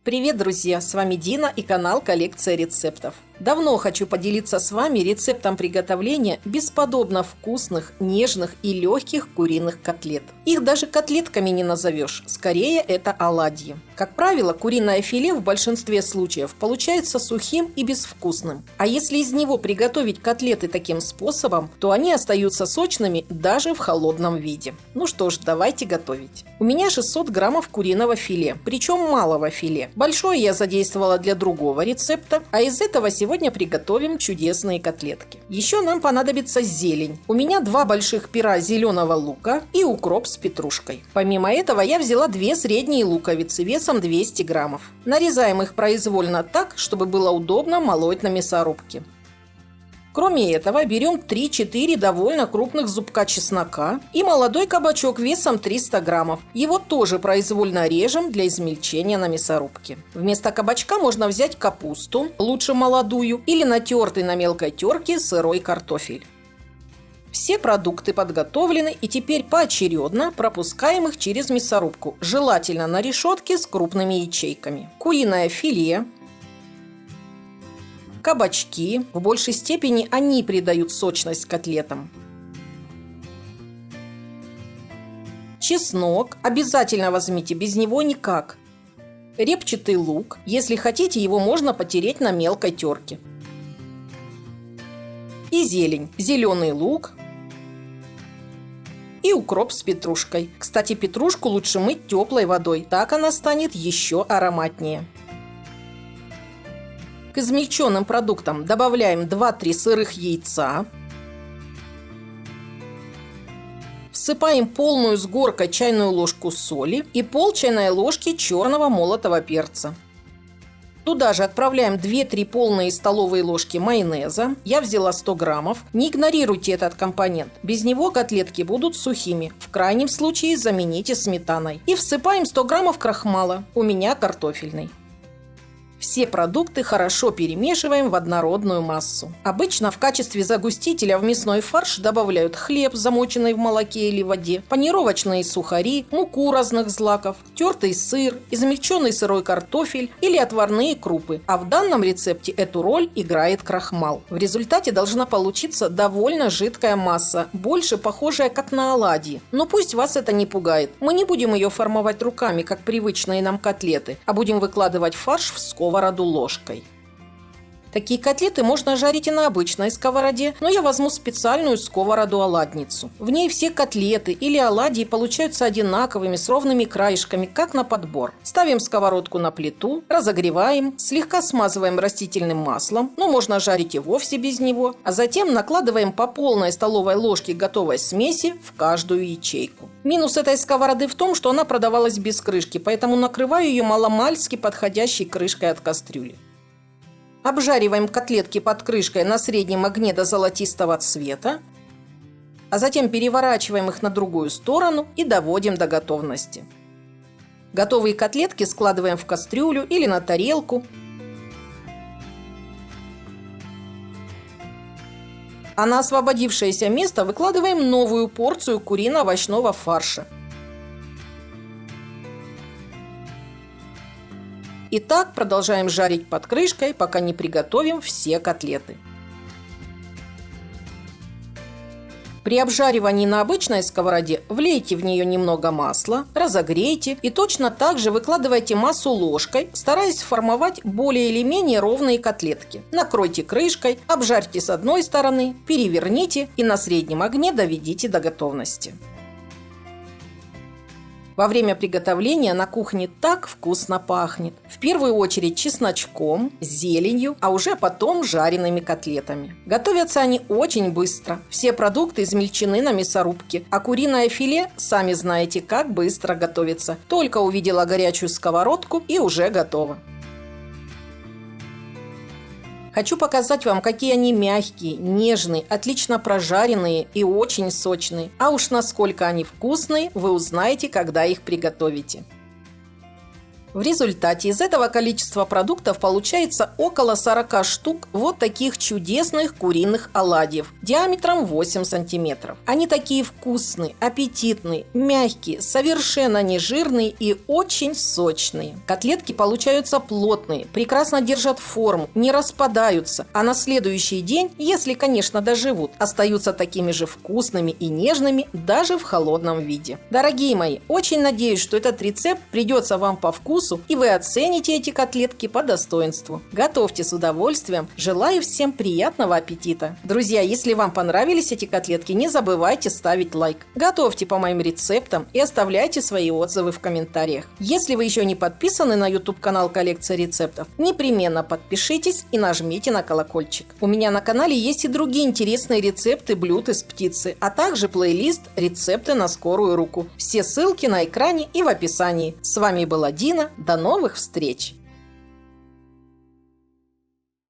Привет, друзья! С вами Дина и канал «Коллекция рецептов». Давно хочу поделиться с вами рецептом приготовления бесподобно вкусных, нежных и легких куриных котлет. Их даже котлетками не назовешь, скорее это оладьи. Как правило, куриное филе в большинстве случаев получается сухим и безвкусным. А если из него приготовить котлеты таким способом, то они остаются сочными даже в холодном виде. Ну что ж, давайте готовить. У меня 600 граммов куриного филе, причем малого филе. Большое я задействовала для другого рецепта, а из этого сегодня приготовим чудесные котлетки. Еще нам понадобится зелень. У меня 2 больших пера зеленого лука и укроп с петрушкой. Помимо этого я взяла 2 средние луковицы весом 200 граммов. Нарезаем их произвольно так, чтобы было удобно молоть на мясорубке. Кроме этого, берем 3-4 довольно крупных зубка чеснока и молодой кабачок весом 300 граммов. Его тоже произвольно режем для измельчения на мясорубке. Вместо кабачка можно взять капусту, лучше молодую, или натертый на мелкой терке сырой картофель. Все продукты подготовлены, и теперь поочередно пропускаем их через мясорубку, желательно на решетке с крупными ячейками. Куриное филе, кабачки, в большей степени они придают сочность котлетам. Чеснок, обязательно возьмите, без него никак. Репчатый лук, если хотите, его можно потереть на мелкой терке. И зелень, зеленый лук и укроп с петрушкой. Кстати, петрушку лучше мыть теплой водой, так она станет еще ароматнее. К измельченным продуктам добавляем 2-3 сырых яйца. Всыпаем полную с горкой чайную ложку соли и пол чайной ложки черного молотого перца. Туда же отправляем 2-3 полные столовые ложки майонеза. Я взяла 100 граммов. Не игнорируйте этот компонент. Без него котлетки будут сухими. В крайнем случае замените сметаной. И всыпаем 100 граммов крахмала. У меня картофельный. Все продукты хорошо перемешиваем в однородную массу. Обычно в качестве загустителя в мясной фарш добавляют хлеб, замоченный в молоке или воде, панировочные сухари, муку разных злаков, тертый сыр, измельченный сырой картофель или отварные крупы. А в данном рецепте эту роль играет крахмал. В результате должна получиться довольно жидкая масса, больше похожая как на оладьи. Но пусть вас это не пугает. Мы не будем ее формовать руками, как привычные нам котлеты, а будем выкладывать фарш в сковороду ложкой. Такие котлеты можно жарить и на обычной сковороде, но я возьму специальную сковороду-оладницу. В ней все котлеты или оладьи получаются одинаковыми, с ровными краешками, как на подбор. Ставим сковородку на плиту, разогреваем, слегка смазываем растительным маслом, но можно жарить и вовсе без него, а затем накладываем по полной столовой ложке готовой смеси в каждую ячейку. Минус этой сковороды в том, что она продавалась без крышки, поэтому накрываю ее маломальски подходящей крышкой от кастрюли. Обжариваем котлетки под крышкой на среднем огне до золотистого цвета, а затем переворачиваем их на другую сторону и доводим до готовности. Готовые котлетки складываем в кастрюлю или на тарелку, а на освободившееся место выкладываем новую порцию курино-овощного фарша. И так продолжаем жарить под крышкой, пока не приготовим все котлеты. При обжаривании на обычной сковороде влейте в нее немного масла, разогрейте и точно так же выкладывайте массу ложкой, стараясь формовать более или менее ровные котлетки. Накройте крышкой, обжарьте с одной стороны, переверните и на среднем огне доведите до готовности. Во время приготовления на кухне так вкусно пахнет. В первую очередь чесночком, зеленью, а уже потом жареными котлетами. Готовятся они очень быстро. Все продукты измельчены на мясорубке, а куриное филе, сами знаете, как быстро готовится. Только увидела горячую сковородку и уже готово. Хочу показать вам, какие они мягкие, нежные, отлично прожаренные и очень сочные. А уж насколько они вкусные, вы узнаете, когда их приготовите. В результате из этого количества продуктов получается около 40 штук вот таких чудесных куриных оладьев диаметром 8 сантиметров. Они такие вкусные, аппетитные, мягкие, совершенно не жирные и очень сочные. Котлетки получаются плотные, прекрасно держат форму, не распадаются, а на следующий день, если, конечно, доживут, остаются такими же вкусными и нежными даже в холодном виде. Дорогие мои, очень надеюсь, что этот рецепт придется вам по вкусу, и вы оцените эти котлетки по достоинству. Готовьте с удовольствием. Желаю всем приятного аппетита. Друзья, если вам понравились эти котлетки, не забывайте ставить лайк. Готовьте по моим рецептам и оставляйте свои отзывы в комментариях. Если вы еще не подписаны на YouTube-канал «Коллекция рецептов», непременно подпишитесь и нажмите на колокольчик. У меня на канале есть и другие интересные рецепты блюд из птицы, а также плейлист «Рецепты на скорую руку». Все ссылки на экране и в описании. С вами была Дина. До новых встреч!